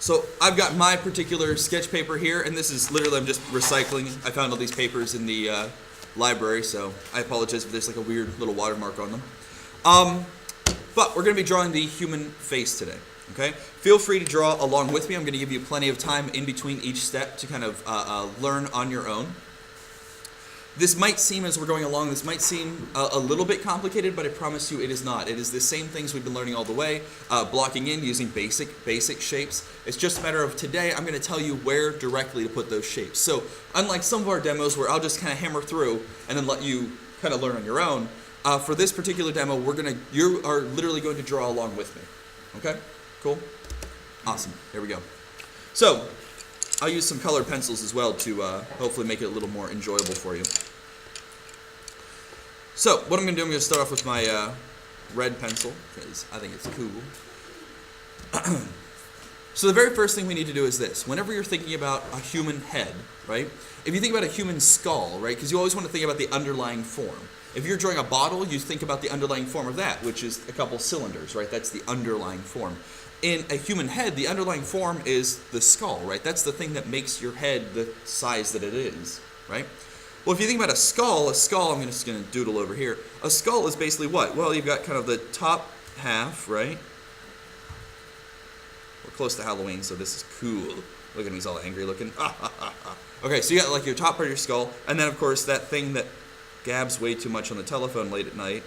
So I've got my particular sketch paper here, and this is literally, I'm just recycling. I found all these papers in the library, so I apologize if there's like a weird little watermark on them. But we're going to be drawing the human face today, okay? Feel free to draw along with me. I'm going to give you plenty of time in between each step to kind of learn on your own. This might seem, as we're going along, this might seem a little bit complicated, but I promise you it is not. It is the same things we've been learning all the way, blocking in using basic shapes. It's just a matter of today, I'm going to tell you where directly to put those shapes. So unlike some of our demos where I'll just kind of hammer through and then let you kind of learn on your own, for this particular demo, you are literally going to draw along with me. Okay? Cool? Awesome. There we go. So I'll use some colored pencils as well to hopefully make it a little more enjoyable for you. So what I'm going to do, I'm going to start off with my red pencil, because I think it's cool. So the very first thing we need to do is this. Whenever you're thinking about a human head, right? If you think about a human skull, right? Because you always want to think about the underlying form. If you're drawing a bottle, you think about the underlying form of that, which is a couple cylinders, right? That's the underlying form. In a human head, the underlying form is the skull, right? That's the thing that makes your head the size that it is, right? Well, if you think about a skull, I'm just going to doodle over here. A skull is basically what? Well, you've got kind of the top half, right? We're close to Halloween, so this is cool. Look at me, he's all angry looking. Okay, so you got like your top part of your skull, and then of course that thing that gabs way too much on the telephone late at night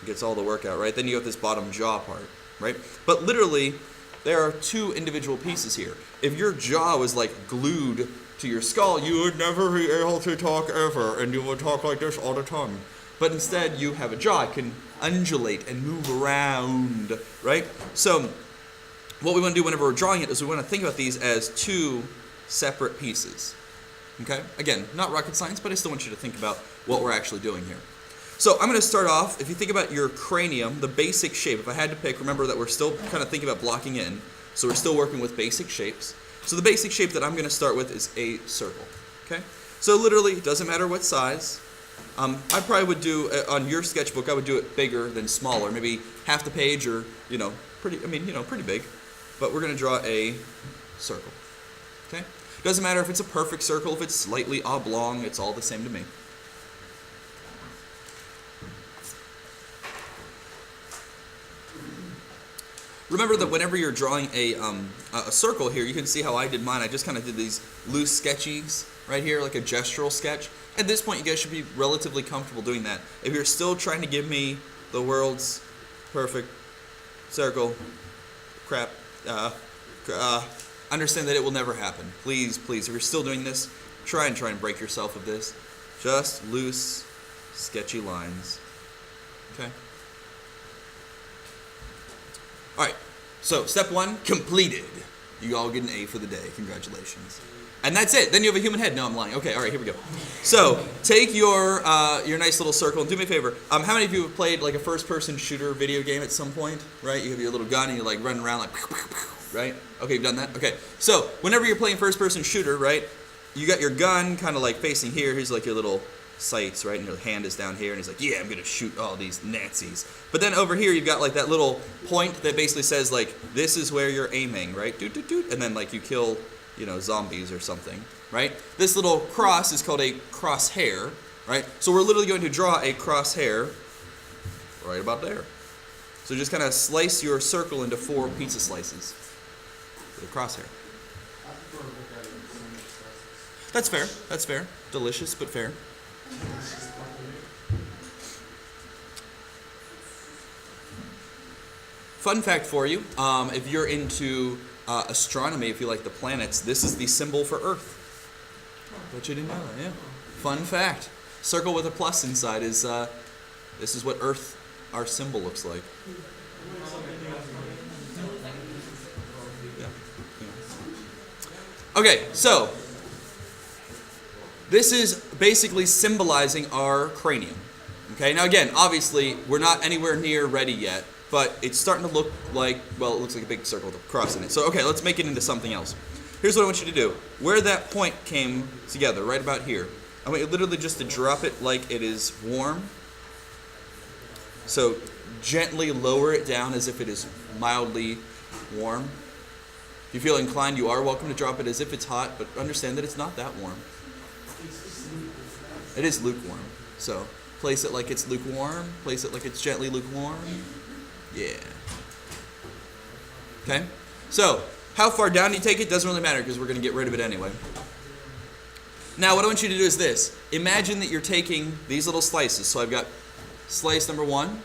gets all the work out, right? Then you have this bottom jaw part. Right? But literally, there are two individual pieces here. If your jaw was like glued to your skull, you would never be able to talk ever, and you would talk like this all the time. But instead, you have a jaw. It can undulate and move around, right? So what we want to do whenever we're drawing it is we want to think about these as two separate pieces. Okay? Again, not rocket science, but I still want you to think about what we're actually doing here. So I'm going to start off, if you think about your cranium, the basic shape, if I had to pick, remember that we're still kind of thinking about blocking in, so we're still working with basic shapes. So the basic shape that I'm going to start with is a circle, okay? So literally, it doesn't matter what size. I probably would do, on your sketchbook, I would do it bigger than smaller, maybe half the page or, pretty big. But we're going to draw a circle, okay? Doesn't matter if it's a perfect circle, if it's slightly oblong, it's all the same to me. Remember that whenever you're drawing a circle here, you can see how I did mine. I just kind of did these loose sketchies right here, like a gestural sketch. At this point, you guys should be relatively comfortable doing that. If you're still trying to give me the world's perfect circle, crap, understand that it will never happen. Please, please, if you're still doing this, try and break yourself of this. Just loose, sketchy lines. Okay? Alright, so step one, completed. You all get an A for the day. Congratulations. And that's it. Then you have a human head. No, I'm lying. Okay, alright, here we go. So, take your nice little circle and do me a favor. How many of you have played like a first-person shooter video game at some point? Right? You have your little gun and you're like running around like, right? Okay, you've done that? Okay. So, whenever you're playing first-person shooter, right, you got your gun kind of like facing here. Here's like your little sights, right? And your hand is down here, and he's like, yeah, I'm gonna shoot all these Nazis. But then over here, you've got like that little point that basically says like, this is where you're aiming, right? Doot, doot, doot. And then like you kill, zombies or something, right? This little cross is called a crosshair, right? So we're literally going to draw a crosshair right about there. So just kind of slice your circle into 4 pizza slices with a crosshair. That's fair. That's fair. Delicious, but fair. Fun fact for you, if you're into astronomy, if you like the planets, this is the symbol for Earth. Bet you didn't know that, yeah. Fun fact. Circle with a plus inside is, this is what Earth, our symbol, looks like. Yeah. Okay, so this is basically symbolizing our cranium. Okay, now again, obviously, we're not anywhere near ready yet, but it's starting to look like, well, it looks like a big circle with a cross in it. So, okay, let's make it into something else. Here's what I want you to do. Where that point came together, right about here, I want you literally just to drop it like it is warm. So, gently lower it down as if it is mildly warm. If you feel inclined, you are welcome to drop it as if it's hot, but understand that it's not that warm. It is lukewarm. So place it like it's lukewarm. Place it like it's gently lukewarm. Yeah. Okay? So, how far down you take it doesn't really matter because we're going to get rid of it anyway. Now, what I want you to do is this. Imagine that you're taking these little slices. So I've got slice number 1.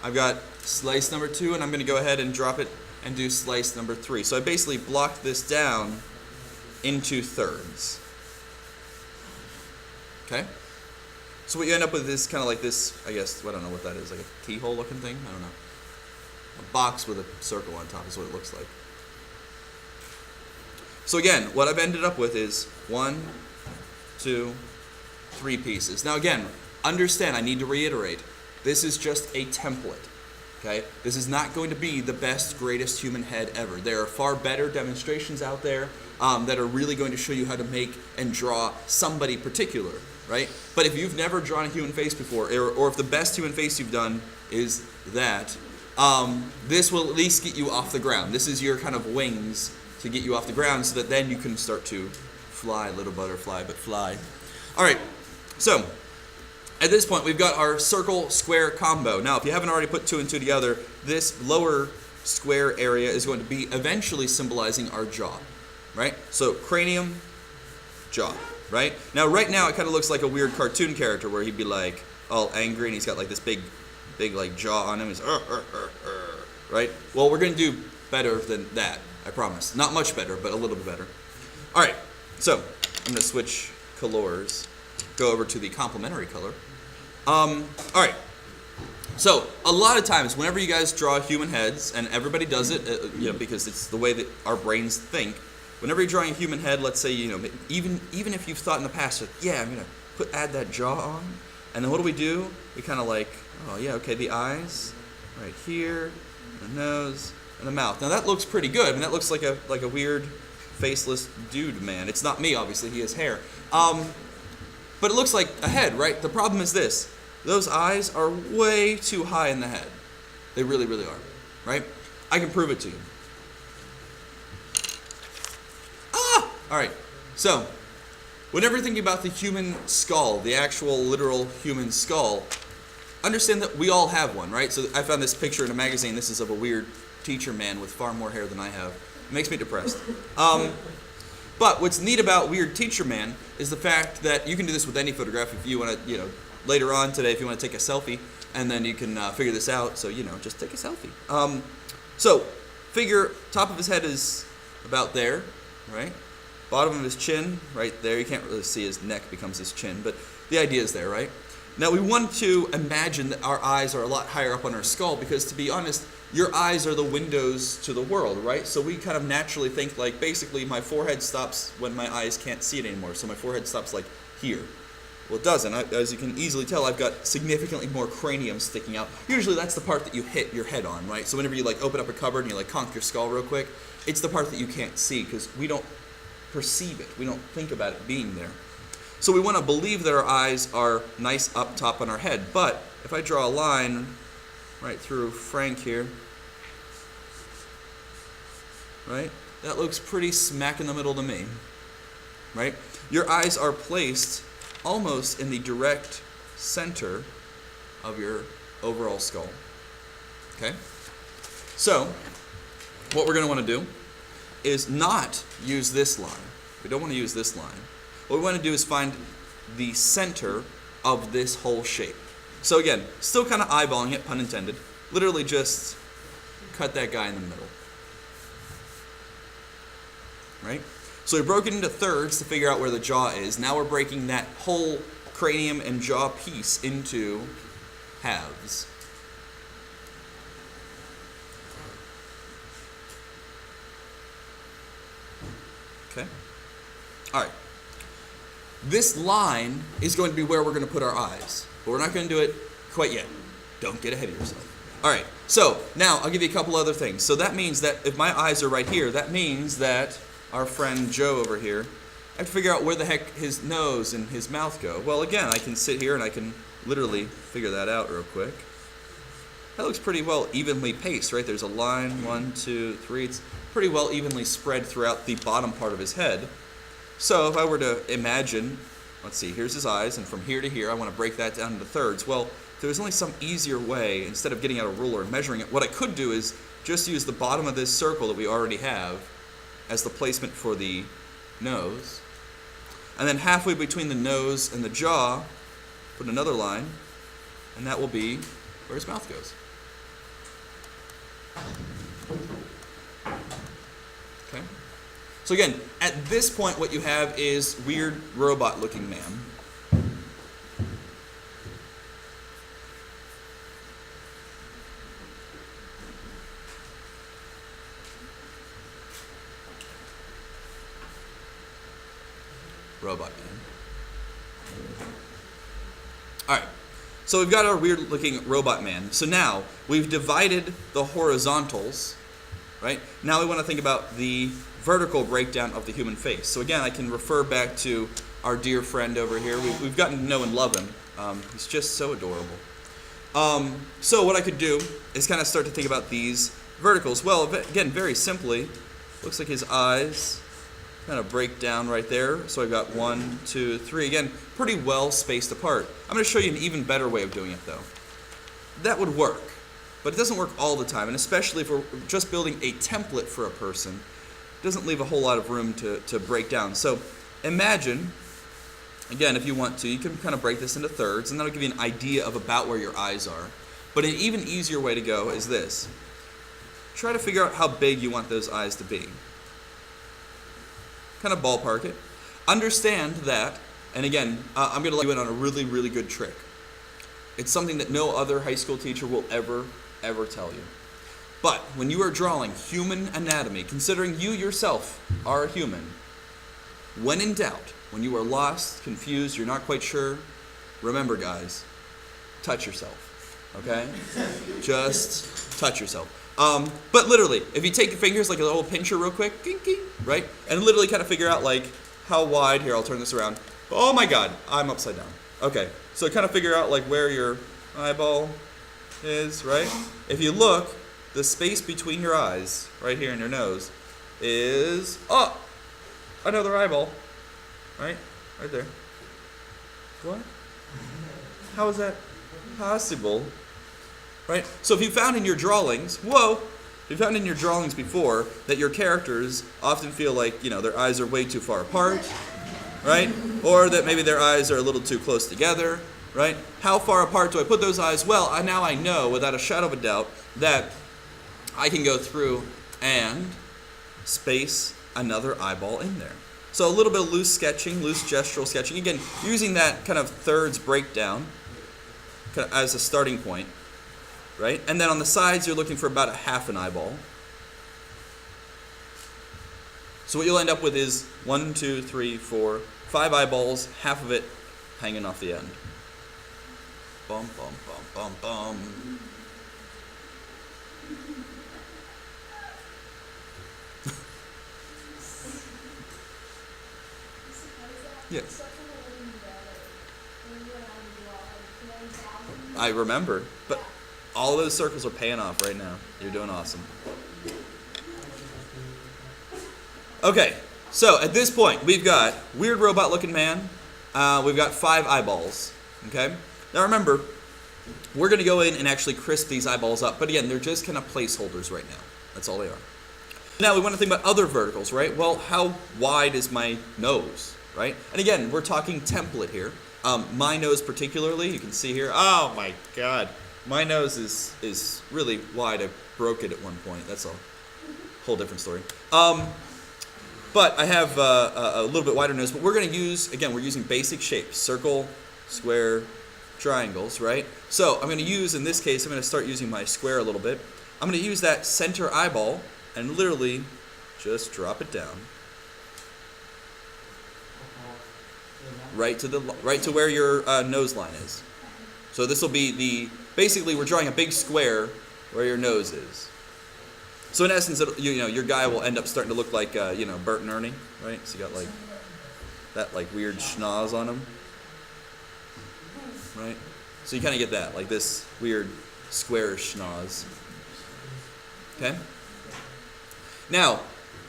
I've got slice number 2, and I'm going to go ahead and drop it and do slice number 3. So I basically blocked this down into thirds. Okay? So what you end up with is kind of like this, I guess, I don't know what that is, like a keyhole looking thing? I don't know. A box with a circle on top is what it looks like. So again, what I've ended up with is 1, 2, 3 pieces. Now again, understand, I need to reiterate, this is just a template. Okay? This is not going to be the best, greatest human head ever. There are far better demonstrations out there that are really going to show you how to make and draw somebody particular, right? But if you've never drawn a human face before, or if the best human face you've done is that, this will at least get you off the ground. This is your kind of wings to get you off the ground so that then you can start to fly, little butterfly, but fly. All right, so at this point, we've got our circle-square combo. Now, if you haven't already put 2 and 2 together, this lower square area is going to be eventually symbolizing our jaw, right? So cranium, jaw, right? Now, right now, it kind of looks like a weird cartoon character where he'd be like all angry and he's got like this big like jaw on him. He's right? Well, we're going to do better than that, I promise. Not much better, but a little bit better. All right, so I'm going to switch colors, go over to the complementary color. All right, so a lot of times whenever you guys draw human heads, and everybody does it, because it's the way that our brains think, whenever you're drawing a human head, let's say, even if you've thought in the past, yeah, I'm going to add that jaw on, and then what do? We kind of like, oh yeah, okay, the eyes right here, the nose, and the mouth. Now that looks pretty good. I mean, that looks like a weird faceless dude man. It's not me, obviously. He has hair. But it looks like a head, right? The problem is this. Those eyes are way too high in the head. They really, really are, right? I can prove it to you. All right, so whenever you're thinking about the human skull, the actual literal human skull, understand that we all have one, right? So I found this picture in a magazine. This is of a weird teacher man with far more hair than I have. It makes me depressed. But what's neat about weird teacher man is the fact that you can do this with any photograph if you want to, later on today, if you want to take a selfie, and then you can figure this out. So, just take a selfie. So figure top of his head is about there, right? Bottom of his chin, right there. You can't really see his neck becomes his chin, but the idea is there, right? Now we want to imagine that our eyes are a lot higher up on our skull because, to be honest, your eyes are the windows to the world, right? So we kind of naturally think like, basically my forehead stops when my eyes can't see it anymore. So my forehead stops like here. Well, it doesn't. As you can easily tell, I've got significantly more cranium sticking out. Usually that's the part that you hit your head on, right? So whenever you open up a cupboard and you conk your skull real quick, it's the part that you can't see because we don't perceive it. We don't think about it being there. So we want to believe that our eyes are nice up top on our head. But if I draw a line right through Frank here, right? That looks pretty smack in the middle to me, right? Your eyes are placed almost in the direct center of your overall skull, okay? So what we're going to want to do is not use this line. We don't want to use this line. What we want to do is find the center of this whole shape. So again, still kind of eyeballing it, pun intended. Literally just cut that guy in the middle. Right? So we broke it into thirds to figure out where the jaw is. Now we're breaking that whole cranium and jaw piece into halves. Okay? All right. This line is going to be where we're going to put our eyes, but we're not going to do it quite yet. Don't get ahead of yourself. All right. So now I'll give you a couple other things. So that means that if my eyes are right here, that means that our friend Joe over here, I have to figure out where the heck his nose and his mouth go. Well, again, I can sit here and I can literally figure that out real quick. That looks pretty well evenly paced, right? There's a line, 1, 2, 3. It's pretty well evenly spread throughout the bottom part of his head. So if I were to imagine, let's see, here's his eyes, and from here to here, I want to break that down into thirds. Well, there's only some easier way, instead of getting out a ruler and measuring it, what I could do is just use the bottom of this circle that we already have as the placement for the nose. And then halfway between the nose and the jaw, put another line, and that will be where his mouth goes. Okay? So again, at this point what you have is weird robot-looking man. Robot man. Alright, so we've got our weird looking robot man. So now we've divided the horizontals, right? Now we want to think about the vertical breakdown of the human face. So again, I can refer back to our dear friend over here. We've gotten to know and love him. He's just so adorable. So what I could do is kind of start to think about these verticals. Well, again, very simply, looks like his eyes kind of break down right there. So I've got 1, 2, 3. Again, pretty well spaced apart. I'm going to show you an even better way of doing it, though. That would work, but it doesn't work all the time, and especially if we're just building a template for a person, it doesn't leave a whole lot of room to break down. So imagine, again, if you want to, you can kind of break this into thirds, and that'll give you an idea of about where your eyes are. But an even easier way to go is this. Try to figure out how big you want those eyes to be. Kind of ballpark it. Understand that, and again, I'm going to let you in on a really, really good trick. It's something that no other high school teacher will ever tell you. But when you are drawing human anatomy, considering you yourself are a human, when in doubt, when you are lost, confused, you're not quite sure, remember, guys, touch yourself, okay? Just touch yourself. But literally, if you take your fingers like a little pincher real quick, right? And literally kind of figure out like how wide, here, I'll turn this around. Oh my God, I'm upside down. Okay, so kind of figure out like where your eyeball is, right? If you look, the space between your eyes, right here in your nose, is, oh, another eyeball, right? Right there. What? How is that possible? Right? So if you found in your drawings, if you found in your drawings before that your characters often feel like, their eyes are way too far apart, right? Or that maybe their eyes are a little too close together, right? How far apart do I put those eyes? Well, now I know without a shadow of a doubt that I can go through and space another eyeball in there. So a little bit of loose sketching, loose gestural sketching. Again, using that kind of thirds breakdown kind of as a starting point. Right? And then on the sides, you're looking for about a half an eyeball. So what you'll end up with is 1, 2, 3, 4, 5 eyeballs, half of it hanging off the end. Bum, bum, bum, bum, bum. Yes. I remember, but all those circles are paying off right now. You're doing awesome. Okay, so at this point, we've got weird robot-looking man. We've got 5 eyeballs. Okay? Now remember, we're going to go in and actually crisp these eyeballs up. But again, they're just kind of placeholders right now. That's all they are. Now we want to think about other verticals, right? Well, how wide is my nose, right? And again, we're talking template here. My nose particularly, you can see here. Oh my God. My nose is really wide. I broke it at one point. That's a whole different story. But I have a little bit wider nose. But we're going to use, again, we're using basic shapes. Circle, square, triangles, right? So I'm going to use, in this case, I'm going to start using my square a little bit. I'm going to use that center eyeball and literally just drop it down. Right to where your nose line is. So this will be basically we're drawing a big square where your nose is. So in essence, your guy will end up starting to look like Bert and Ernie, right? So you got like that weird schnoz on him, right? So you kind of get that, like this weird square schnoz. Okay. Now,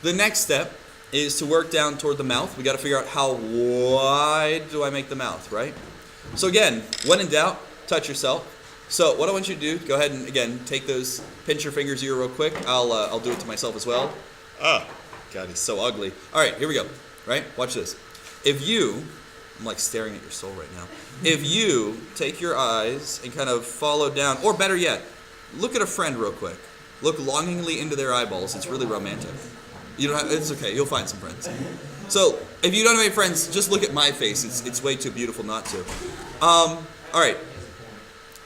the next step is to work down toward the mouth. We got to figure out how wide do I make the mouth, right? So again, when in doubt, touch yourself. So what I want you to do, go ahead and again take those, pinch your fingers here real quick. I'll do it to myself as well. Ah, God, he's so ugly. All right, here we go. Right, watch this. If you, I'm like staring at your soul right now. If you take your eyes and kind of follow down, or better yet, look at a friend real quick. Look longingly into their eyeballs. It's really romantic. You don't have, it's okay. You'll find some friends. So if you don't have any friends, just look at my face. It's way too beautiful not to. All right.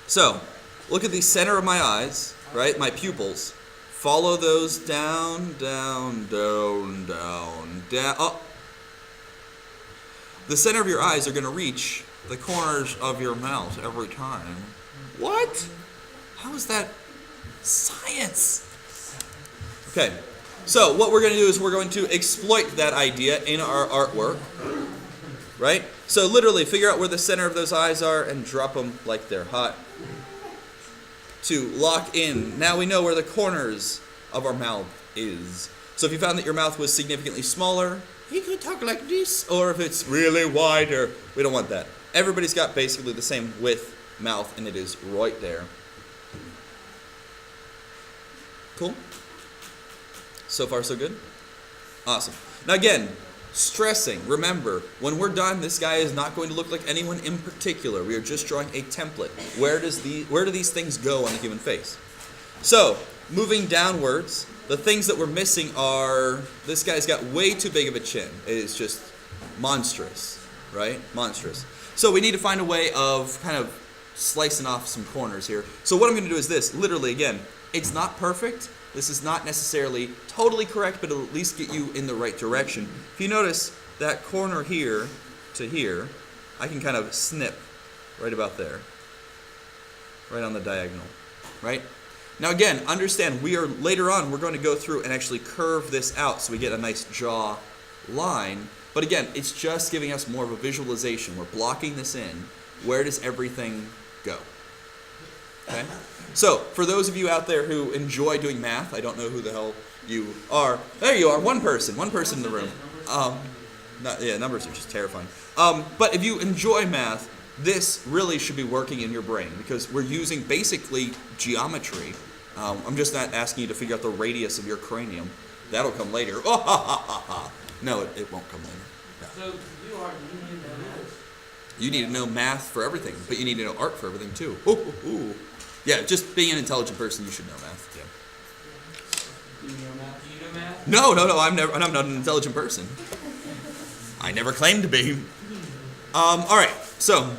So look at the center of my eyes, right? My pupils. Follow those down, down, down, down, down. Oh. The center of your eyes are going to reach the corners of your mouth every time. What? How is that science? Okay. So what we're going to do is we're going to exploit that idea in our artwork, right? So literally figure out where the center of those eyes are and drop them like they're hot. To lock in. Now we know where the corners of our mouth is. So if you found that your mouth was significantly smaller, you could talk like this. Or if it's really wider, we don't want that. Everybody's got basically the same width mouth, and it is right there. Cool? So far, so good? Awesome. Now again, stressing. Remember, when we're done, this guy is not going to look like anyone in particular. We are just drawing a template. Where do these things go on the human face? So, moving downwards, the things that we're missing are, this guy's got way too big of a chin. It is just monstrous, right? Monstrous. So we need to find a way of kind of slicing off some corners here. So what I'm going to do is this. Literally, again, it's not perfect. This is not necessarily totally correct, but it'll at least get you in the right direction. If you notice that corner here to here, I can kind of snip right about there. Right on the diagonal, right? Now again, understand later on we're going to go through and actually curve this out so we get a nice jaw line. But again, it's just giving us more of a visualization. We're blocking this in. Where does everything go? Okay? So, for those of you out there who enjoy doing math, I don't know who the hell you are. There you are, one person in the room. Numbers are just terrifying. But if you enjoy math, this really should be working in your brain because we're using basically geometry. I'm just not asking you to figure out the radius of your cranium. That'll come later. Oh, ha, ha, ha, ha. No, it won't come later. No. So you need to know math. You need to know math for everything, but you need to know art for everything too. Ooh, ooh, ooh. Yeah, just being an intelligent person, you should know math. Yeah. Do you know math? Do you know math? No. I'm not an intelligent person. I never claimed to be. All right. So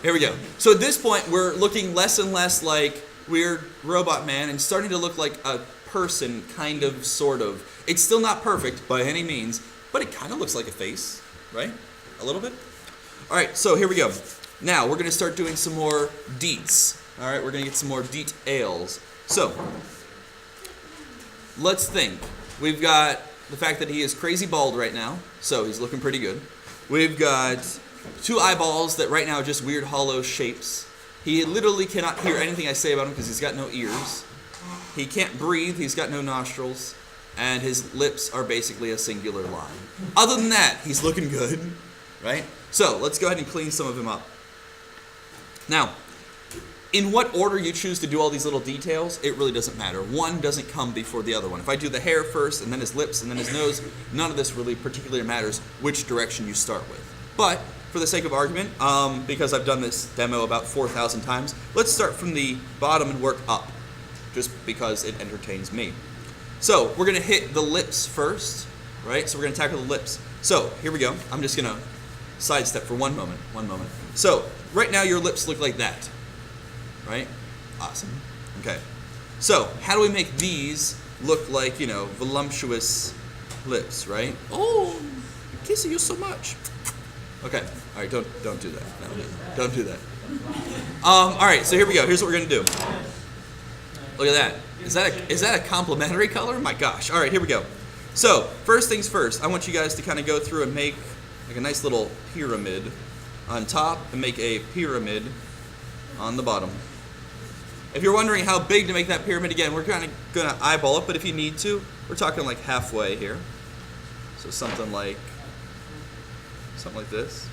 here we go. So at this point, we're looking less and less like weird robot man and starting to look like a person, kind of, sort of. It's still not perfect by any means, but it kind of looks like a face, right? A little bit. All right. So here we go. Now we're going to start doing some more deets. All right, we're going to get some more details. So, let's think. We've got the fact that he is crazy bald right now, so he's looking pretty good. We've got two eyeballs that right now are just weird hollow shapes. He literally cannot hear anything I say about him because he's got no ears. He can't breathe, he's got no nostrils, and his lips are basically a singular line. Other than that, he's looking good, right? So, let's go ahead and clean some of him up. Now, in what order you choose to do all these little details, it really doesn't matter. One doesn't come before the other one. If I do the hair first, and then his lips, and then his nose, none of this really particularly matters which direction you start with. But, for the sake of argument, because I've done this demo about 4,000 times, let's start from the bottom and work up, just because it entertains me. So, we're going to hit the lips first, right? So we're going to tackle the lips. So, here we go. I'm just going to sidestep for one moment. So, right now your lips look like that. Right? Awesome. Okay. So, how do we make these look like, voluptuous lips, right? Oh, I'm kissing you so much. Okay. All right, don't do that. No, don't do that. All right, so here we go. Here's what we're going to do. Look at that. Is that a complimentary color? My gosh. All right, here we go. So, first things first, I want you guys to kind of go through and make like a nice little pyramid on top and make a pyramid on the bottom. If you're wondering how big to make that pyramid, again, we're kind of going to eyeball it, but if you need to, we're talking like halfway here. So something like this.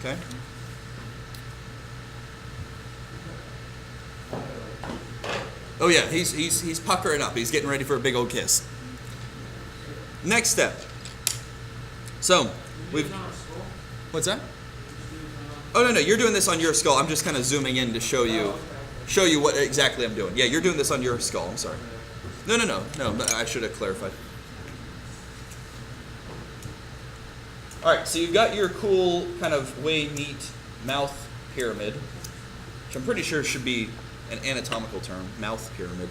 Okay. Oh yeah, he's puckering up. He's getting ready for a big old kiss. Next step. So we've. What's that? Oh no, you're doing this on your skull. I'm just kind of zooming in to show you what exactly I'm doing. Yeah, you're doing this on your skull. I'm sorry. No. I should have clarified. All right, so you've got your cool kind of way neat mouth pyramid, which I'm pretty sure should be an anatomical term, mouth pyramid.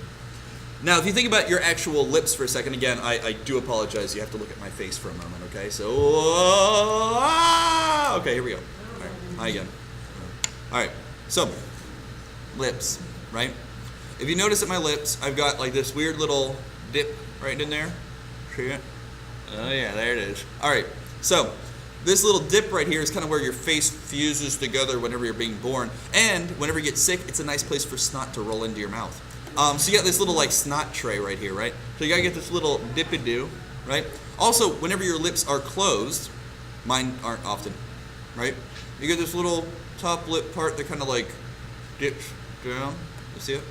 Now, if you think about your actual lips for a second, again, I do apologize. You have to look at my face for a moment, okay? So, okay, here we go. All right, hi again. All right, so lips, right? If you notice at my lips, I've got like this weird little dip right in there. See it? Oh yeah, there it is. All right, so this little dip right here is kind of where your face fuses together whenever you're being born. And whenever you get sick, it's a nice place for snot to roll into your mouth. So you got this little like snot tray right here, right? So you gotta get this little dip-a-doo, right? Also, whenever your lips are closed, mine aren't often, right? You get this little top lip part that kind of like dips down. You see it?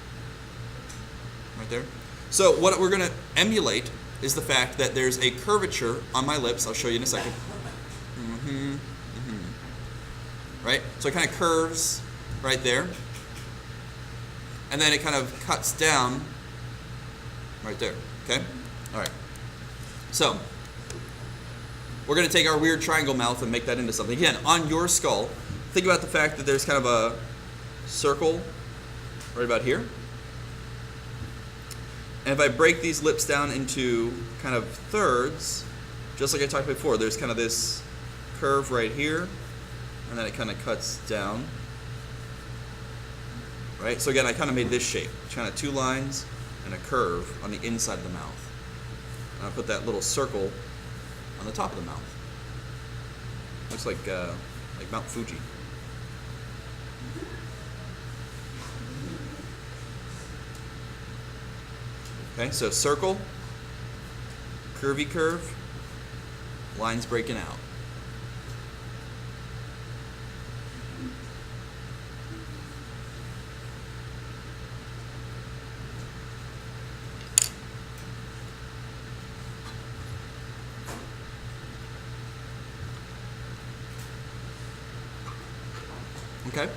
Right there. So what we're gonna emulate is the fact that there's a curvature on my lips. I'll show you in a second. Right? So it kind of curves right there. And then it kind of cuts down right there. Okay? All right. So we're going to take our weird triangle mouth and make that into something. Again, on your skull, think about the fact that there's kind of a circle right about here. And if I break these lips down into kind of thirds, just like I talked before, there's kind of this curve right here, and then it kind of cuts down. Right? So again, I kind of made this shape, kind of two lines and a curve on the inside of the mouth. And I put that little circle on the top of the mouth. Looks like Mount Fuji. Okay, so circle, curvy curve, lines breaking out. Okay?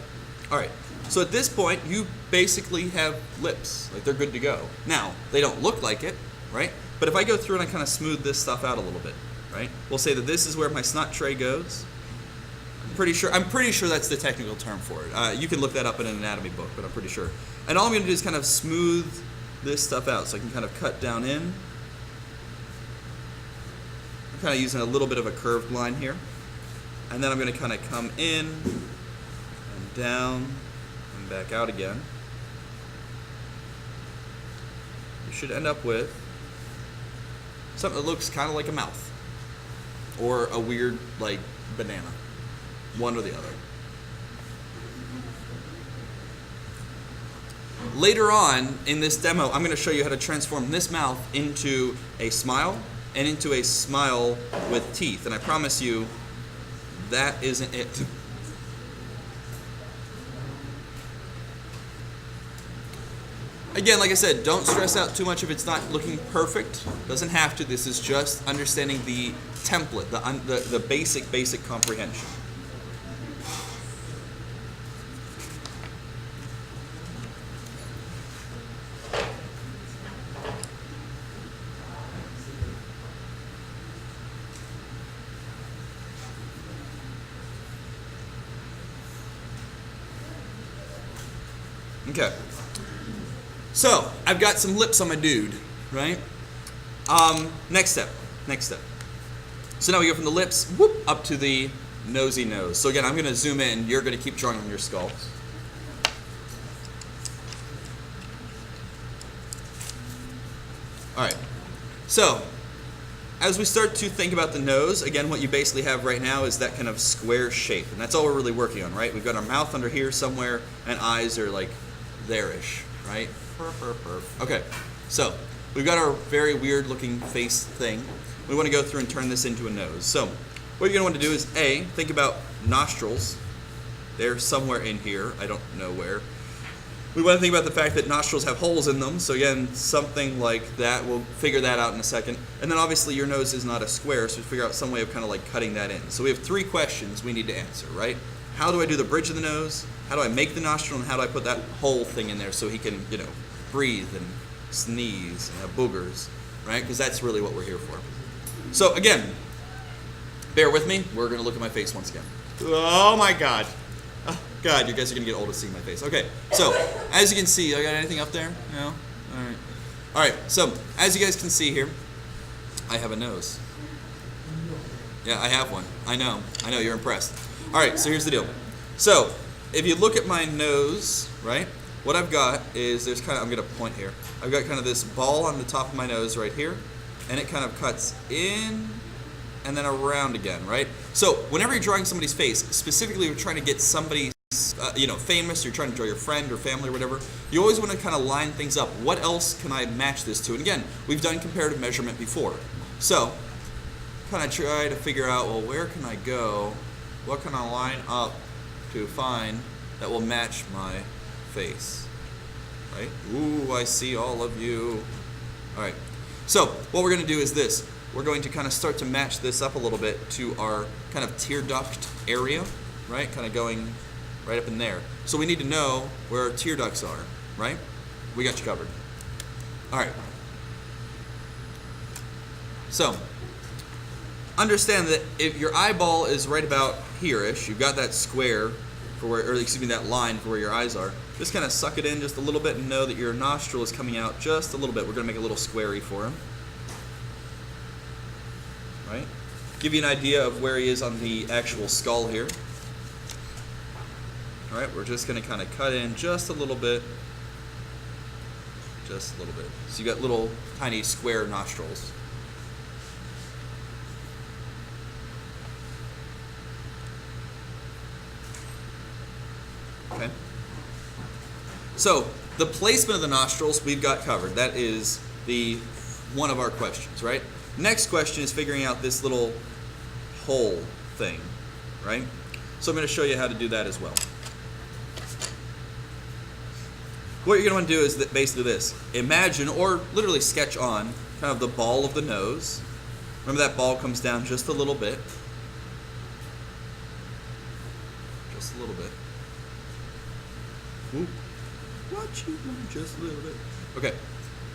All right. So at this point, you basically have lips. Like, they're good to go. Now, they don't look like it, right? But if I go through and I kind of smooth this stuff out a little bit, right? We'll say that this is where my snot tray goes. I'm pretty sure that's the technical term for it. You can look that up in an anatomy book, but I'm pretty sure. And all I'm going to do is kind of smooth this stuff out so I can kind of cut down in. I'm kind of using a little bit of a curved line here. And then I'm going to kind of come in and down and back out again. You should end up with something that looks kind of like a mouth or a weird like banana, one or the other. Later on in this demo, I'm going to show you how to transform this mouth into a smile and into a smile with teeth. And I promise you, that isn't it. Again, like I said, don't stress out too much if it's not looking perfect. Doesn't have to. This is just understanding the template, the basic comprehension. Okay. So, I've got some lips on my dude, right? Next step. So now we go from the lips, whoop, up to the nosy nose. So again, I'm going to zoom in. You're going to keep drawing on your skull. All right. So, as we start to think about the nose, again, what you basically have right now is that kind of square shape. And that's all we're really working on, right? We've got our mouth under here somewhere, and eyes are like there-ish. right? Okay, so we've got our very weird looking face thing. We want to go through and turn this into a nose. So what you're going to want to do is A, think about nostrils. They're somewhere in here. I don't know where. We want to think about the fact that nostrils have holes in them. So again, something like that. We'll figure that out in a second. And then obviously your nose is not a square, so we figure out some way of kind of like cutting that in. So we have 3 questions we need to answer, right? How do I do the bridge of the nose? How do I make the nostril? And how do I put that whole thing in there so he can, breathe and sneeze and have boogers, right? Because that's really what we're here for. So again, bear with me. We're going to look at my face once again. Oh my God. Oh God, you guys are going to get old of seeing my face. Okay, so as you can see, I got anything up there? No? All right, so as you guys can see here, I have a nose. Yeah, I have one. I know, you're impressed. All right, so here's the deal. So if you look at my nose, right, what I've got is I'm going to point here. I've got kind of this ball on the top of my nose right here, and it kind of cuts in and then around again, right? So whenever you're drawing somebody's face, specifically you're trying to get somebody famous, you're trying to draw your friend or family or whatever, you always want to kind of line things up. What else can I match this to? And again, we've done comparative measurement before. So kind of try to figure out, well, where can I go? What can I line up to find that will match my face, right? Ooh, I see all of you. All right, so what we're going to do is this. We're going to kind of start to match this up a little bit to our kind of tear duct area, right? Kind of going right up in there. So we need to know where our tear ducts are, right? We got you covered. All right. So understand that if your eyeball is right about here-ish, you've got that square for where, or excuse me, that line for where your eyes are. Just kind of suck it in just a little bit and know that your nostril is coming out just a little bit. We're going to make a little squarey for him. Right? Give you an idea of where he is on the actual skull here. All right, we're just going to kind of cut in just a little bit. Just a little bit. So you got little tiny square nostrils. Okay. So the placement of the nostrils we've got covered. That is the one of our questions, right? Next question is figuring out this little hole thing, right? So I'm going to show you how to do that as well. What you're going to want to do is basically this. Imagine, or literally sketch on, kind of the ball of the nose. Remember that ball comes down just a little bit. Just a little bit. Ooh. What you want, just a little bit. Okay.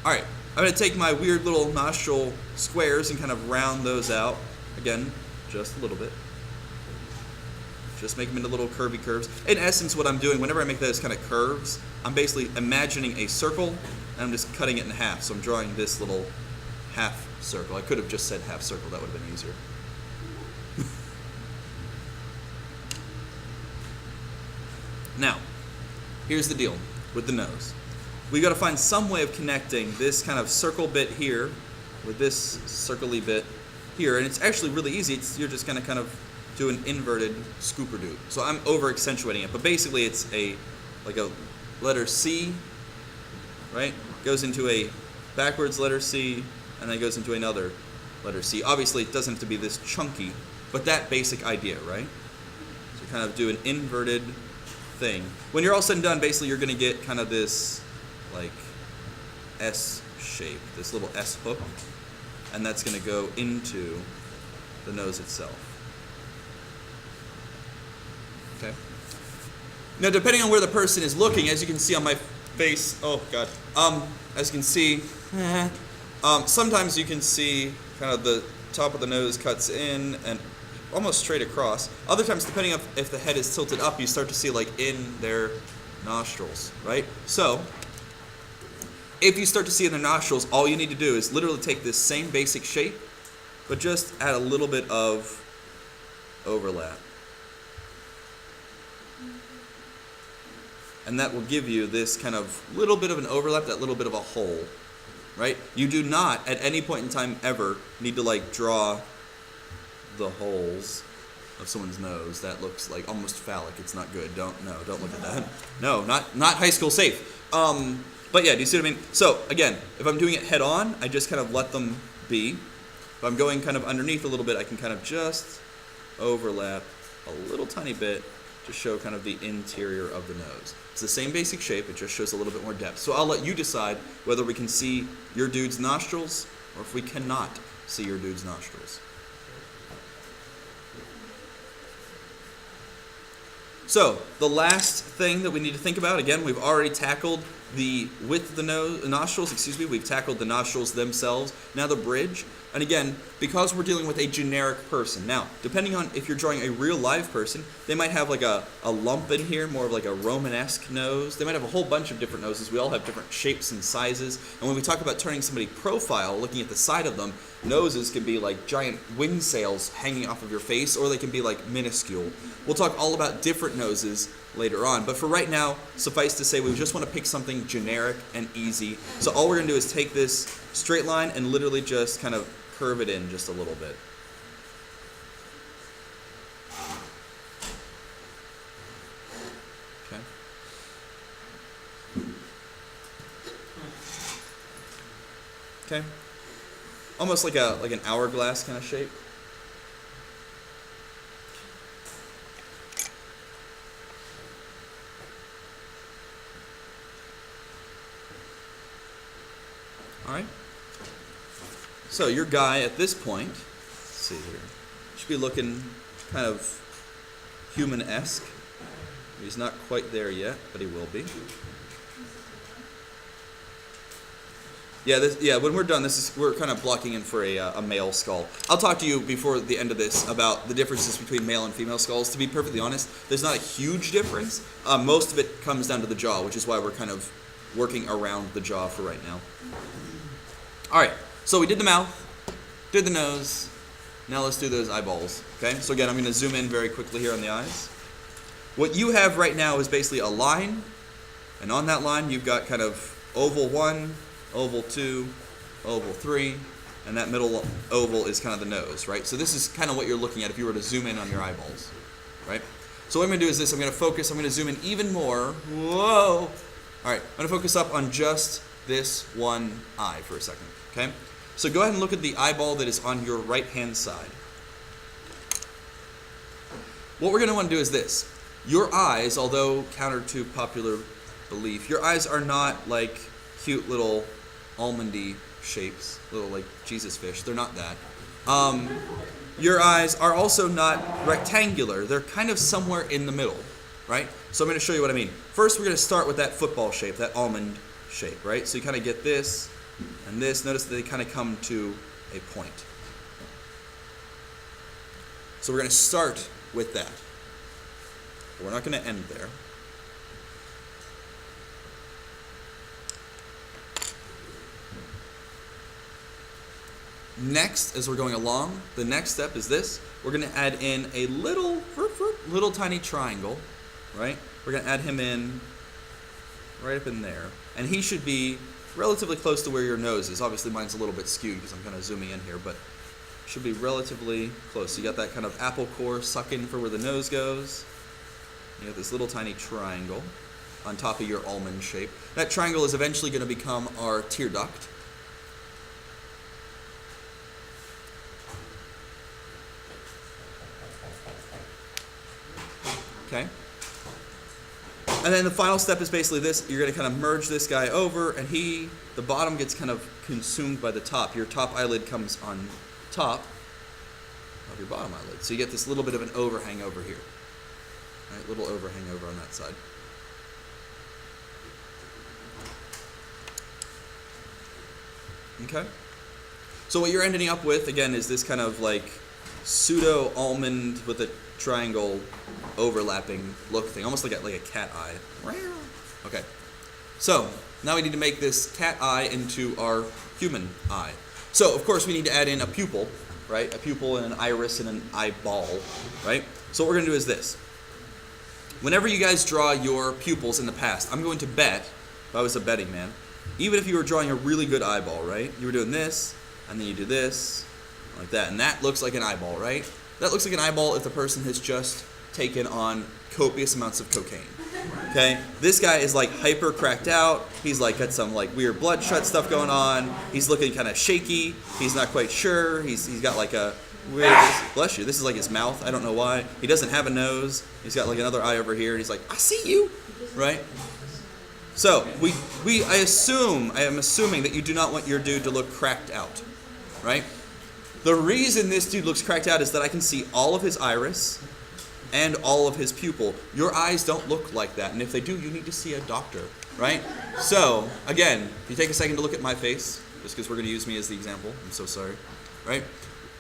All right. I'm going to take my weird little nostril squares and kind of round those out. Again, just a little bit. Just make them into little curvy curves. In essence, what I'm doing, whenever I make those kind of curves, I'm basically imagining a circle, and I'm just cutting it in half. So I'm drawing this little half circle. I could have just said half circle. That would have been easier. Now, here's the deal with the nose. We've got to find some way of connecting this kind of circle bit here with this circly bit here. And it's actually really easy. You're just going to kind of do an inverted scooper-doo. So I'm over-accentuating it. But basically it's like a letter C, right? Goes into a backwards letter C, and then goes into another letter C. Obviously it doesn't have to be this chunky, but that basic idea, right? So kind of do an inverted thing. When you're all said and done, basically you're going to get kind of this like S shape, this little S hook, and that's going to go into the nose itself. Okay. Now, depending on where the person is looking, as you can see on my face, oh God, as you can see, sometimes you can see kind of the top of the nose cuts in and almost straight across. Other times, depending on if the head is tilted up, you start to see like in their nostrils, right? So, if you start to see in their nostrils, all you need to do is literally take this same basic shape, but just add a little bit of overlap. And that will give you this kind of little bit of an overlap, that little bit of a hole, right? You do not, at any point in time ever, need to like draw the holes of someone's nose. That looks like almost phallic. It's not good. Don't look at that. No, not high school safe. But yeah, do you see what I mean? So again, if I'm doing it head on, I just kind of let them be. If I'm going kind of underneath a little bit, I can kind of just overlap a little tiny bit to show kind of the interior of the nose. It's the same basic shape, it just shows a little bit more depth. So I'll let you decide whether we can see your dude's nostrils or if we cannot see your dude's nostrils. So, the last thing that we need to think about, again, we've already tackled the width of the nostrils, we've tackled the nostrils themselves, now the bridge. And again, because we're dealing with a generic person. Now, depending on if you're drawing a real live person, they might have like a lump in here, more of like a Romanesque nose. They might have a whole bunch of different noses. We all have different shapes and sizes. And when we talk about turning somebody profile, looking at the side of them, noses can be like giant wing sails hanging off of your face, or they can be like minuscule. We'll talk all about different noses later on. But for right now, suffice to say, we just want to pick something generic and easy. So all we're going to do is take this straight line and literally just kind of curve it in just a little bit. Okay. Okay. Almost like an hourglass kind of shape. All right. So your guy at this point, let's see here, should be looking kind of human-esque. He's not quite there yet, but he will be. Yeah, when we're done, we're kind of blocking in for a male skull. I'll talk to you before the end of this about the differences between male and female skulls. To be perfectly honest, there's not a huge difference. Most of it comes down to the jaw, which is why we're kind of working around the jaw for right now. All right, so we did the mouth, did the nose. Now let's do those eyeballs, okay? So again, I'm going to zoom in very quickly here on the eyes. What you have right now is basically a line, and on that line you've got kind of oval 1, oval 2, oval 3, and that middle oval is kind of the nose, right? So this is kind of what you're looking at if you were to zoom in on your eyeballs, right? So what I'm going to do is this. I'm going to zoom in even more. Whoa! All right, I'm going to focus up on just this one eye for a second, okay? So go ahead and look at the eyeball that is on your right-hand side. What we're going to want to do is this. Your eyes, although counter to popular belief, your eyes are not like cute little almondy shapes, little like Jesus fish. They're not that. Your eyes are also not rectangular. They're kind of somewhere in the middle, right? So I'm going to show you what I mean. First, we're going to start with that football shape, that almond shape, right? So you kind of get this and this. Notice that they kind of come to a point. So we're going to start with that. We're not going to end there. Next, as we're going along, the next step is this. We're going to add in a little tiny triangle, right? We're going to add him in right up in there. And he should be relatively close to where your nose is. Obviously, mine's a little bit skewed because I'm kind of zooming in here, but should be relatively close. So you got that kind of apple core suck in for where the nose goes. You got this little tiny triangle on top of your almond shape. That triangle is eventually going to become our tear duct. Okay. And then the final step is basically this. You're going to kind of merge this guy over, and the bottom gets kind of consumed by the top. Your top eyelid comes on top of your bottom eyelid. So you get this little bit of an overhang over here. Right, little overhang over on that side. Okay. So what you're ending up with, again, is this kind of like pseudo almond with a triangle overlapping look thing, almost like a cat eye. Okay. So now we need to make this cat eye into our human eye. So of course we need to add in a pupil, right? A pupil and an iris and an eyeball, right? So what we're going to do is this. Whenever you guys draw your pupils in the past, I'm going to bet, if I was a betting man, even if you were drawing a really good eyeball, right? You were doing this, and then you do this, like that, and that looks like an eyeball, right? That looks like an eyeball if the person has just taken on copious amounts of cocaine. Okay, this guy is like hyper cracked out. He's like got some like weird bloodshot stuff going on. He's looking kind of shaky. He's not quite sure. He's got like a weird, bless you. This is like his mouth. I don't know why. He doesn't have a nose. He's got like another eye over here. And he's like, I see you, right? So I am assuming that you do not want your dude to look cracked out, right? The reason this dude looks cracked out is that I can see all of his iris and all of his pupil. Your eyes don't look like that, and if they do, you need to see a doctor, right? So, again, if you take a second to look at my face, just because we're going to use me as the example, I'm so sorry, right?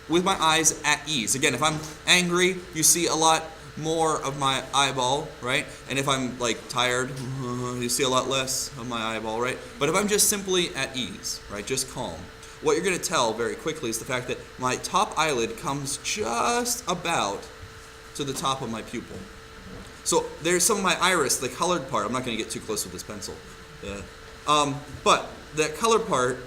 With my eyes at ease. Again, if I'm angry, you see a lot more of my eyeball, right? And if I'm like tired, you see a lot less of my eyeball, right? But if I'm just simply at ease, right, just calm, what you're going to tell very quickly is the fact that my top eyelid comes just about to the top of my pupil. So there's some of my iris, the colored part. I'm not going to get too close with this pencil. But that colored part,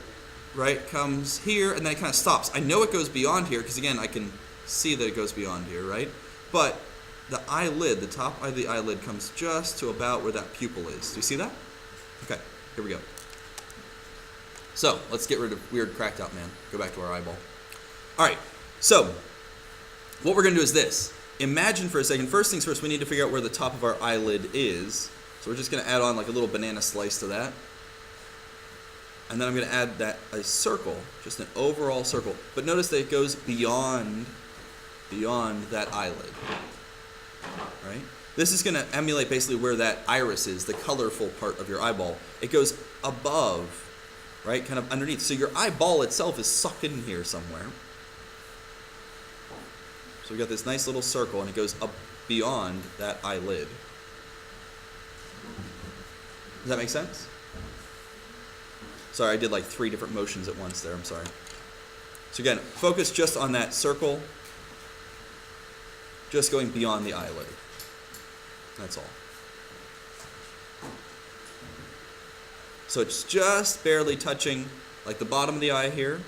right, comes here and then it kind of stops. I know it goes beyond here because, again, I can see that it goes beyond here, right? But the eyelid, the top of the eyelid comes just to about where that pupil is. Do you see that? Okay, here we go. So let's get rid of weird cracked out man. Go back to our eyeball. All right, so what we're going to do is this. Imagine for a second, first things first, we need to figure out where the top of our eyelid is. So we're just going to add on like a little banana slice to that. And then I'm going to add that a circle, just an overall circle. But notice that it goes beyond that eyelid. Right? This is going to emulate basically where that iris is, the colorful part of your eyeball. It goes above, right, kind of underneath. So your eyeball itself is sucked in here somewhere. So we've got this nice little circle, and it goes up beyond that eyelid. Does that make sense? Sorry, I did like 3 different motions at once there. I'm sorry. So again, focus just on that circle, just going beyond the eyelid. That's all. So it's just barely touching, like the bottom of the eye here,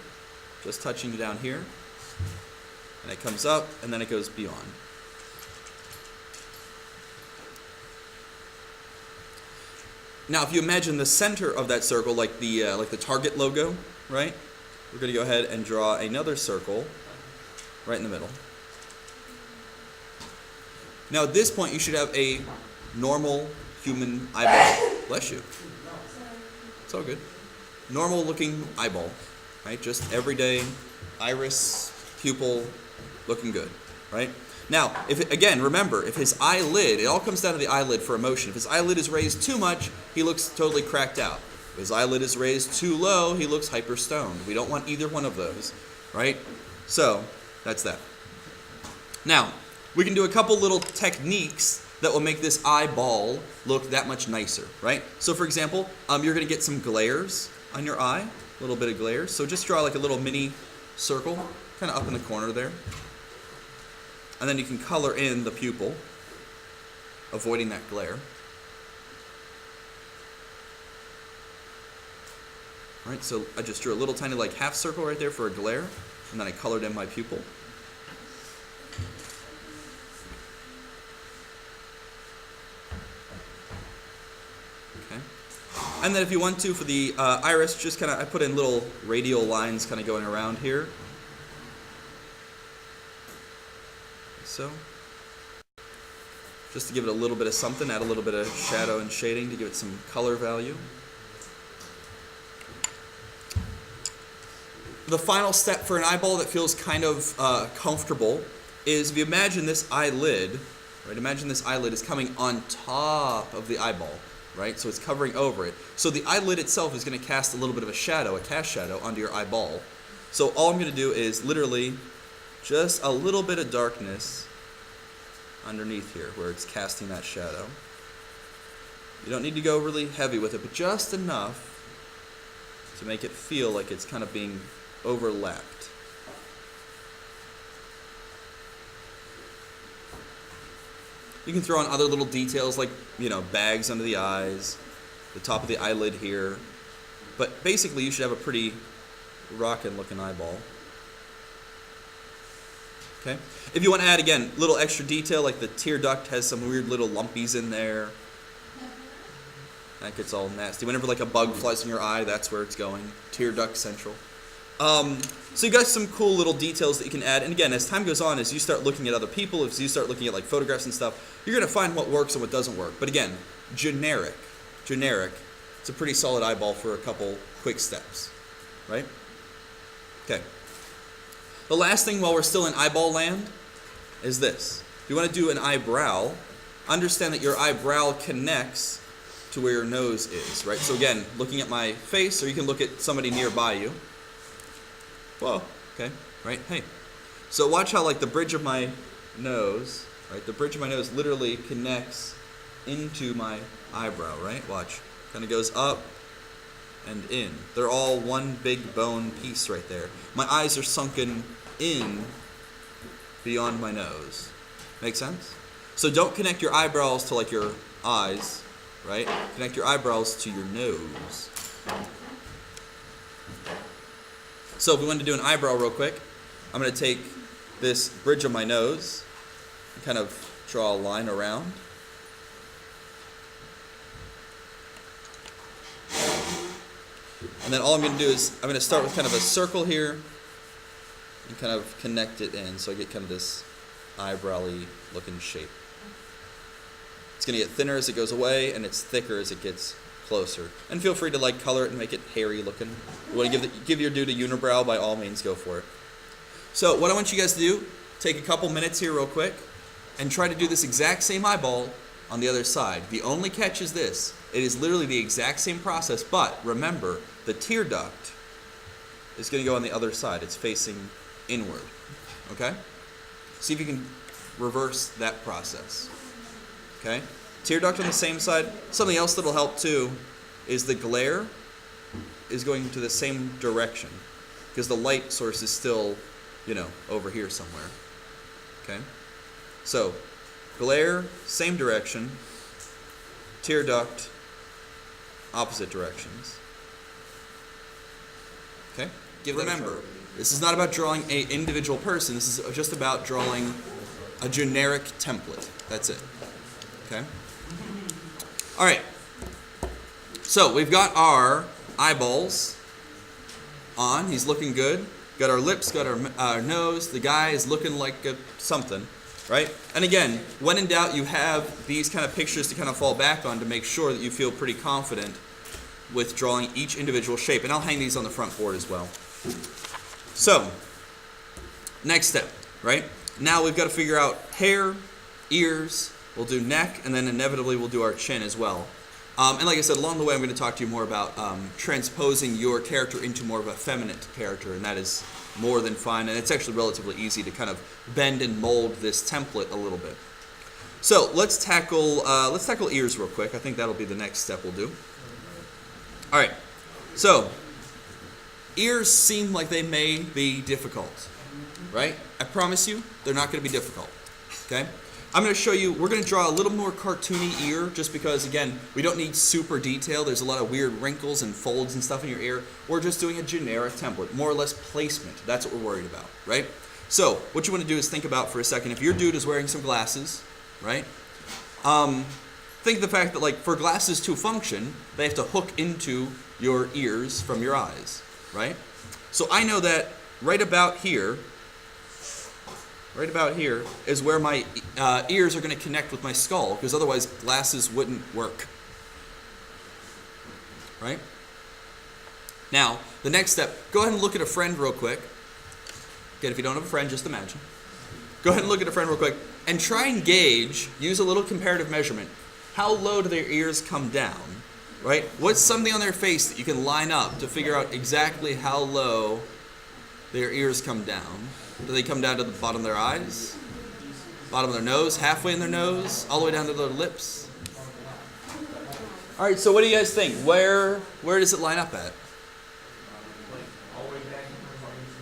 just touching down here. And it comes up, and then it goes beyond. Now, if you imagine the center of that circle, like the Target logo, right? We're going to go ahead and draw another circle right in the middle. Now, at this point, you should have a normal human eyeball. Bless you. It's all good. Normal-looking eyeball, right? Just everyday iris, pupil, looking good, right? Now, remember, if his eyelid, it all comes down to the eyelid for emotion. If his eyelid is raised too much, he looks totally cracked out. If his eyelid is raised too low, he looks hyper stoned. We don't want either one of those, right? So, that's that. Now, we can do a couple little techniques that will make this eyeball look that much nicer, right? So, for example, you're going to get some glares on your eye, a little bit of glares. So just draw like a little mini circle, kind of up in the corner there. And then you can color in the pupil, avoiding that glare. All right, so I just drew a little tiny like half circle right there for a glare, and then I colored in my pupil. Okay. And then if you want to, for the iris, just kind of, I put in little radial lines kind of going around here. So, just to give it a little bit of something, add a little bit of shadow and shading to give it some color value. The final step for an eyeball that feels kind of comfortable is if you imagine this eyelid, right? Imagine this eyelid is coming on top of the eyeball, right? So it's covering over it. So the eyelid itself is going to cast a little bit of a shadow, a cast shadow, onto your eyeball. So all I'm going to do is literally just a little bit of darkness underneath here where it's casting that shadow. You don't need to go really heavy with it, but just enough to make it feel like it's kind of being overlapped. You can throw on other little details like, bags under the eyes, the top of the eyelid here. But basically you should have a pretty rockin' looking eyeball. Okay. If you want to add, again, little extra detail, like the tear duct has some weird little lumpies in there. That gets all nasty. Whenever like a bug flies in your eye, that's where it's going. Tear duct central. So you got some cool little details that you can add. And again, as time goes on, as you start looking at other people, as you start looking at like photographs and stuff, you're going to find what works and what doesn't work. But again, generic. It's a pretty solid eyeball for a couple quick steps, right? Okay. The last thing while we're still in eyeball land is this. If you want to do an eyebrow, understand that your eyebrow connects to where your nose is, right? So again, looking at my face, or you can look at somebody nearby you. Whoa, okay, right? Hey. So watch how like the bridge of my nose, right? The bridge of my nose literally connects into my eyebrow, right? Watch. Kind of goes up and in. They're all one big bone piece right there. My eyes are sunken in beyond my nose. Make sense? So don't connect your eyebrows to like your eyes, right? Connect your eyebrows to your nose. So if we want to do an eyebrow real quick, I'm going to take this bridge of my nose and kind of draw a line around. And then all I'm going to do is I'm going to start with kind of a circle here and kind of connect it in so I get kind of this eyebrow-y looking shape. It's going to get thinner as it goes away, and it's thicker as it gets closer. And feel free to like color it and make it hairy looking. You want to give your due to unibrow, by all means, go for it. So what I want you guys to do, take a couple minutes here real quick and try to do this exact same eyeball on the other side. The only catch is this. It is literally the exact same process, but remember, the tear duct is going to go on the other side. It's facing inward. Okay? See if you can reverse that process. Okay? Tear duct on the same side. Something else that'll help too is the glare is going to the same direction because the light source is still, over here somewhere. Okay? So, glare, same direction. Tear duct, opposite directions. Okay? Remember, this is not about drawing an individual person. This is just about drawing a generic template. That's it. Okay? All right. So we've got our eyeballs on. He's looking good. Got our lips, got our nose. The guy is looking like something, right? And again, when in doubt, you have these kind of pictures to kind of fall back on to make sure that you feel pretty confident with drawing each individual shape. And I'll hang these on the front board as well. So, next step, right? Now we've got to figure out hair, ears, we'll do neck, and then inevitably we'll do our chin as well. And like I said, along the way I'm going to talk to you more about transposing your character into more of a feminine character, and that is more than fine, and it's actually relatively easy to kind of bend and mold this template a little bit. So let's tackle ears real quick. I think that'll be the next step we'll do. All right, so ears seem like they may be difficult, right? I promise you, they're not going to be difficult, okay? I'm going to show you, we're going to draw a little more cartoony ear just because, again, we don't need super detail. There's a lot of weird wrinkles and folds and stuff in your ear. We're just doing a generic template, more or less placement. That's what we're worried about, right? So what you want to do is think about for a second, if your dude is wearing some glasses, right? Think of the fact that, like, for glasses to function, they have to hook into your ears from your eyes, right? So I know that right about here is where my ears are going to connect with my skull, because otherwise glasses wouldn't work. Right? Now, the next step, go ahead and look at a friend real quick. Again, if you don't have a friend, just imagine. Go ahead and look at a friend real quick and try and gauge, use a little comparative measurement. How low do their ears come down? Right? What's something on their face that you can line up to figure out exactly how low their ears come down? Do they come down to the bottom of their eyes? Bottom of their nose? Halfway in their nose? All the way down to their lips? All right, so what do you guys think? Where does it line up at?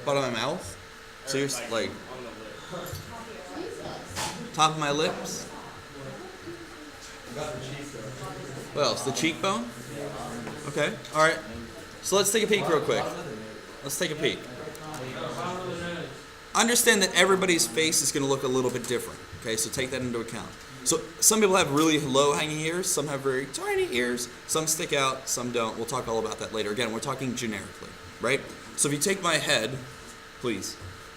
Bottom of my mouth? So you're like top of my lips? What else? The cheekbone? Okay, all right. So let's take a peek real quick. Let's take a peek. Understand that everybody's face is going to look a little bit different, okay? So take that into account. So some people have really low hanging ears, some have very tiny ears, some stick out, some don't. We'll talk all about that later. Again, we're talking generically, right? So if you take my head, please,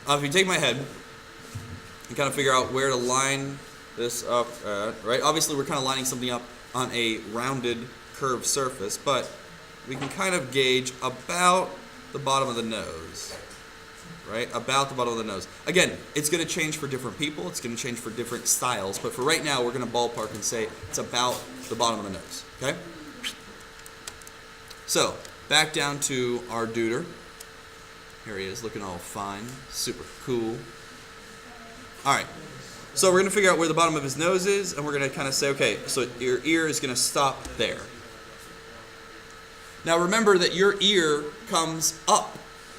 if you take my head and kind of figure out where to line this up at, right? Obviously we're kind of lining something up on a rounded curved surface, but we can kind of gauge about the bottom of the nose. Right? About the bottom of the nose. Again, it's going to change for different people. It's going to change for different styles. But for right now, we're going to ballpark and say it's about the bottom of the nose. Okay? So, back down to our duder. Here he is, looking all fine. Super cool. Alright. So we're going to figure out where the bottom of his nose is, and we're going to kind of say, okay, so your ear is going to stop there. Now remember that your ear comes up.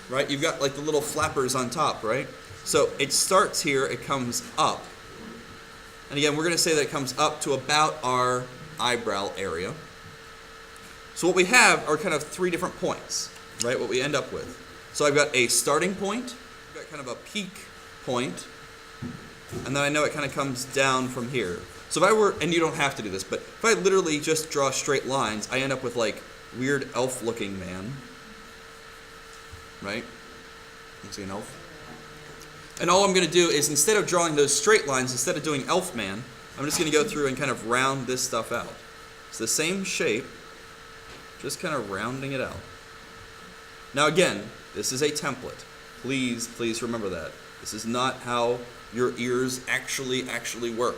Right? You've got like the little flappers on top, right? So it starts here, it comes up. And again, we're going to say that it comes up to about our eyebrow area. So what we have are kind of three different points, right? What we end up with. So I've got a starting point, I've got kind of a peak point, and then I know it kind of comes down from here. So if I were, and you don't have to do this, but if I literally just draw straight lines, I end up with like weird elf-looking man. Right? You see an elf? And all I'm going to do is, instead of drawing those straight lines, instead of doing elf man, I'm just going to go through and kind of round this stuff out. It's the same shape, just kind of rounding it out. Now again, this is a template. Please, please remember that. This is not how your ears actually work.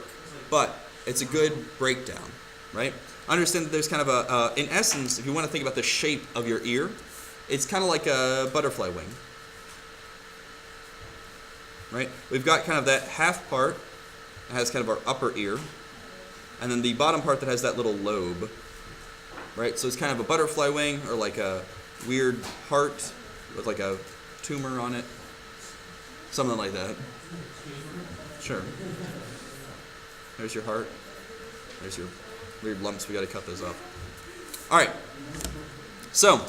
But it's a good breakdown, right? Understand that there's kind of a, in essence, if you want to think about the shape of your ear, it's kind of like a butterfly wing, right? We've got kind of that half part that has kind of our upper ear, and then the bottom part that has that little lobe, right? So it's kind of a butterfly wing, or like a weird heart with like a tumor on it, something like that. Sure. There's your heart. There's your weird lumps. We got to cut those off. All right. So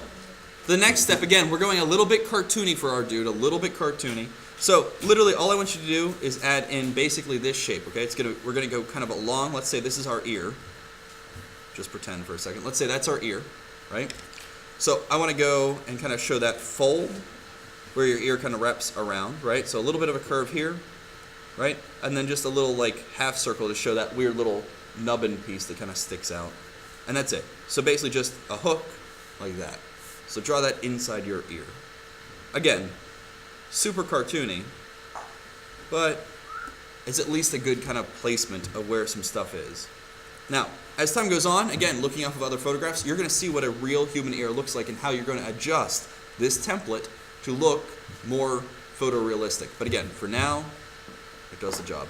the next step, again, we're going a little bit cartoony for our dude, a little bit cartoony. So literally all I want you to do is add in basically this shape, okay? We're gonna go kind of along. Let's say this is our ear. Just pretend for a second. Let's say that's our ear, right? So I want to go and kind of show that fold where your ear kind of wraps around, right? So a little bit of a curve here, right? And then just a little like half circle to show that weird little nubbin piece that kind of sticks out. And that's it. So basically just a hook like that. So draw that inside your ear. Again, super cartoony, but it's at least a good kind of placement of where some stuff is. Now, as time goes on, again, looking off of other photographs, you're going to see what a real human ear looks like and how you're going to adjust this template to look more photorealistic. But again, for now, it does the job.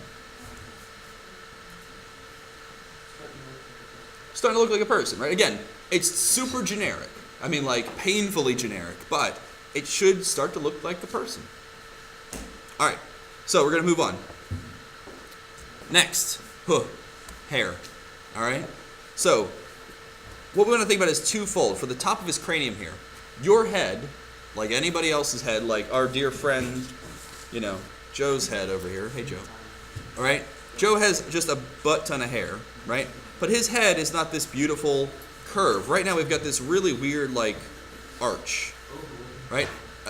Starting to look like a person, right? Again, it's super generic. I mean, like, painfully generic, but it should start to look like the person. All right, so we're going to move on. Next, hair. All right? So, what we want to think about is twofold. For the top of his cranium here, your head, like anybody else's head, like our dear friend, you know, Joe's head over here. Hey, Joe. All right? Joe has just a butt ton of hair, right? But his head is not this beautiful curve. Right now we've got this really weird, like, arch, right?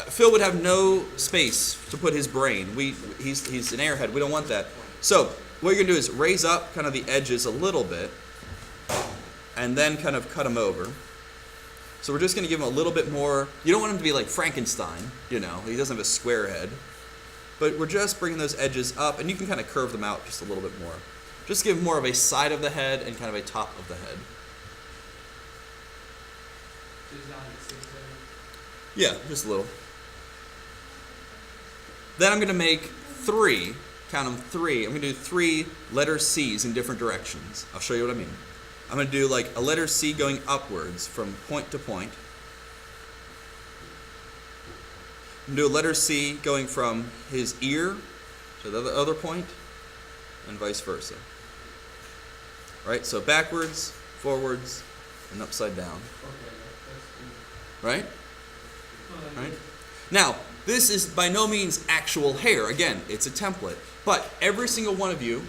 Phil would have no space to put his brain. He's an airhead. We don't want that. So what you're going to do is raise up kind of the edges a little bit and then kind of cut them over. So we're just going to give him a little bit more. You don't want him to be like Frankenstein, you know. He doesn't have a square head. But we're just bringing those edges up, and you can kind of curve them out just a little bit more. Just give more of a side of the head and kind of a top of the head. Yeah, just a little. Then I'm going to make three, count them three. I'm going to do 3 letter C's in different directions. I'll show you what I mean. I'm going to do like a letter C going upwards from point to point. I'm going to do a letter C going from his ear to the other point, and vice versa. Right? So backwards, forwards, and upside down. Right? Right? Now, this is by no means actual hair. Again, it's a template. But every single one of you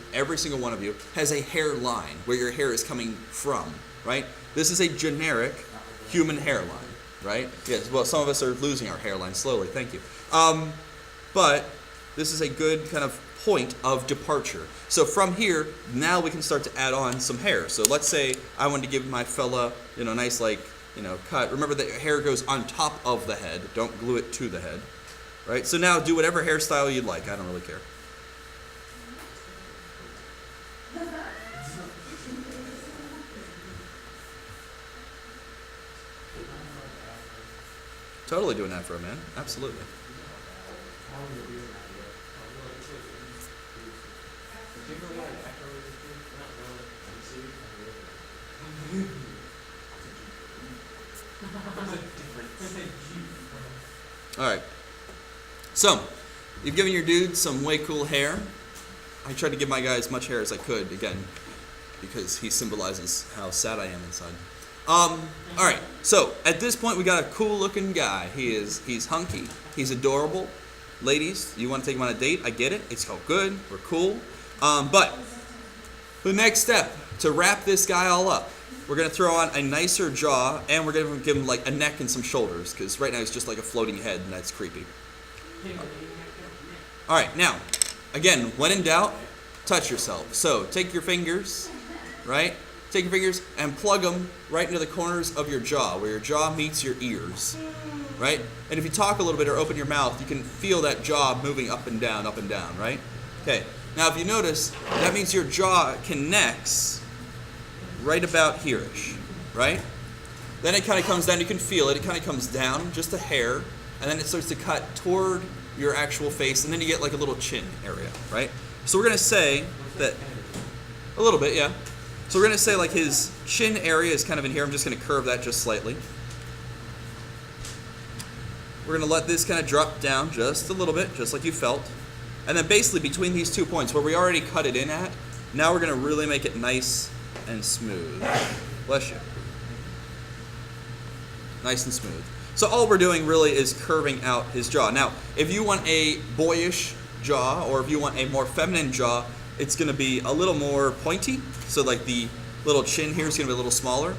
has a hairline where your hair is coming from, right? This is a generic human hairline, right? Yes, well, some of us are losing our hairline slowly, thank you. But this is a good kind of point of departure. So from here, now we can start to add on some hair. So let's say I wanted to give my fella, nice cut. Remember that hair goes on top of the head. Don't glue it to the head, right? So now do whatever hairstyle you'd like. I don't really care. Totally doing that for a man. Absolutely. All right. So, you've given your dude some way cool hair. I tried to give my guy as much hair as I could, again, because he symbolizes how sad I am inside. All right. So, at this point, we got a cool-looking guy. He's hunky. He's adorable. Ladies, you want to take him on a date? I get it. It's all good. We're cool. But the next step, to wrap this guy all up, we're going to throw on a nicer jaw, and we're going to give him like a neck and some shoulders, because right now he's just like a floating head, and that's creepy. All right, now, again, when in doubt, touch yourself. So take your fingers, right? Take your fingers and plug them right into the corners of your jaw, where your jaw meets your ears, right? And if you talk a little bit or open your mouth, you can feel that jaw moving up and down, right? Okay, now if you notice, that means your jaw connects right about here-ish, right? Then it kind of comes down, you can feel it, it kind of comes down just a hair, and then it starts to cut toward your actual face, and then you get like a little chin area, right? So we're going to say that, a little bit, yeah. So we're going to say like his chin area is kind of in here. I'm just going to curve that just slightly. We're going to let this kind of drop down just a little bit, just like you felt. And then basically between these 2 points where we already cut it in at, now we're going to really make it nice and smooth. Bless you. Nice and smooth. So all we're doing really is curving out his jaw. Now, if you want a boyish jaw, or if you want a more feminine jaw, it's going to be a little more pointy. So like the little chin here is going to be a little smaller,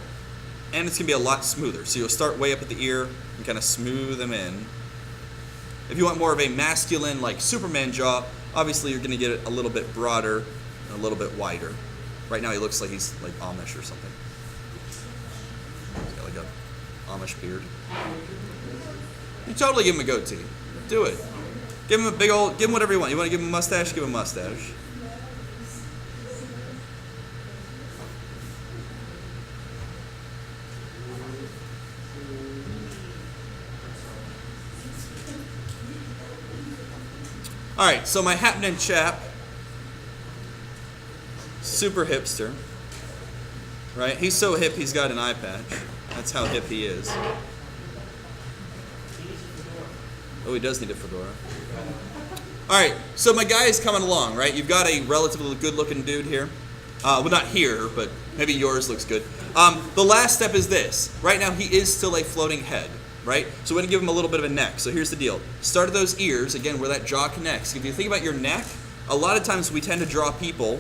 and it's going to be a lot smoother. So you'll start way up at the ear and kind of smooth them in. If you want more of a masculine, like Superman jaw, obviously you're going to get it a little bit broader and a little bit wider. Right now he looks like he's like Amish or something. He's got like a Amish beard. You totally give him a goatee. Do it. Give him a big old, give him whatever you want. You want to give him a mustache? Give him a mustache. All right, so my happening chap, super hipster, right? He's so hip he's got an eye patch. That's how hip he is. Oh, he does need a fedora. All right, so my guy is coming along, right? You've got a relatively good-looking dude here. Well, not here, but maybe yours looks good. The last step is this. Right now, he is still a floating head, right? So we're going to give him a little bit of a neck. So here's the deal. Start of those ears, again, where that jaw connects. If you think about your neck, a lot of times we tend to draw people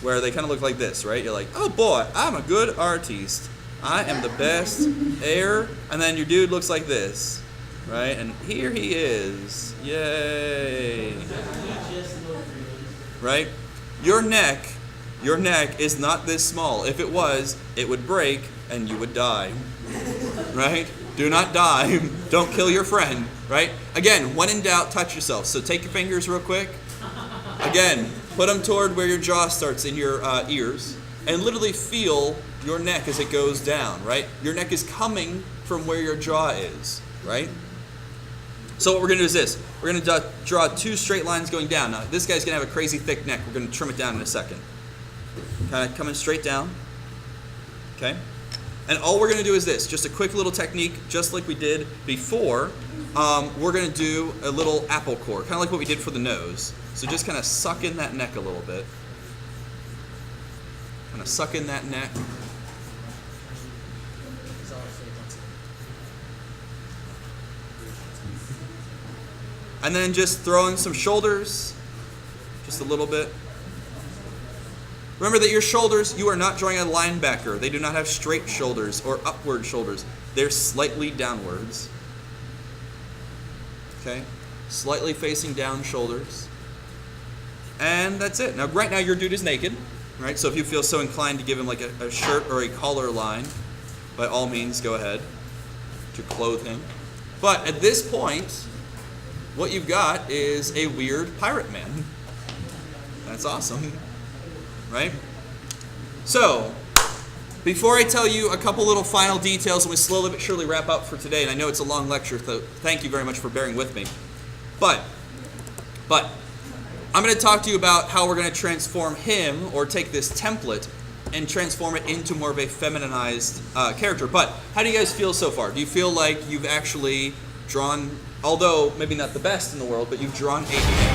where they kind of look like this, right? You're like, oh boy, I'm a good artiste. I am the best air. And then your dude looks like this, right? And here he is. Yay. Right? Your neck is not this small. If it was, it would break and you would die. Right? Do not die. Don't kill your friend. Right? Again, when in doubt, touch yourself. So take your fingers real quick. Again, put them toward where your jaw starts in your ears, and literally feel your neck as it goes down, right? Your neck is coming from where your jaw is, right? So what we're going to do is this. We're going to draw 2 straight lines going down. Now, this guy's going to have a crazy thick neck. We're going to trim it down in a second. Kind of coming straight down, okay? And all we're going to do is this. Just a quick little technique, just like we did before. We're going to do a little apple core, kind of like what we did for the nose. So just kind of suck in that neck a little bit. Kind of suck in that neck. And then just throw in some shoulders. Just a little bit. Remember that your shoulders, you are not drawing a linebacker. They do not have straight shoulders or upward shoulders. They're slightly downwards. Okay? Slightly facing down shoulders. And that's it. Now, right now, your dude is naked. Right? So if you feel so inclined to give him like a shirt or a collar line, by all means, go ahead to clothe him. But at this point, what you've got is a weird pirate man. That's awesome. Right? So, before I tell you a couple little final details and we slowly but surely wrap up for today, and I know it's a long lecture, so thank you very much for bearing with me. But, I'm going to talk to you about how we're going to transform him, or take this template, and transform it into more of a feminized character. But, how do you guys feel so far? Do you feel like you've actually drawn, although maybe not the best in the world, but you've drawn a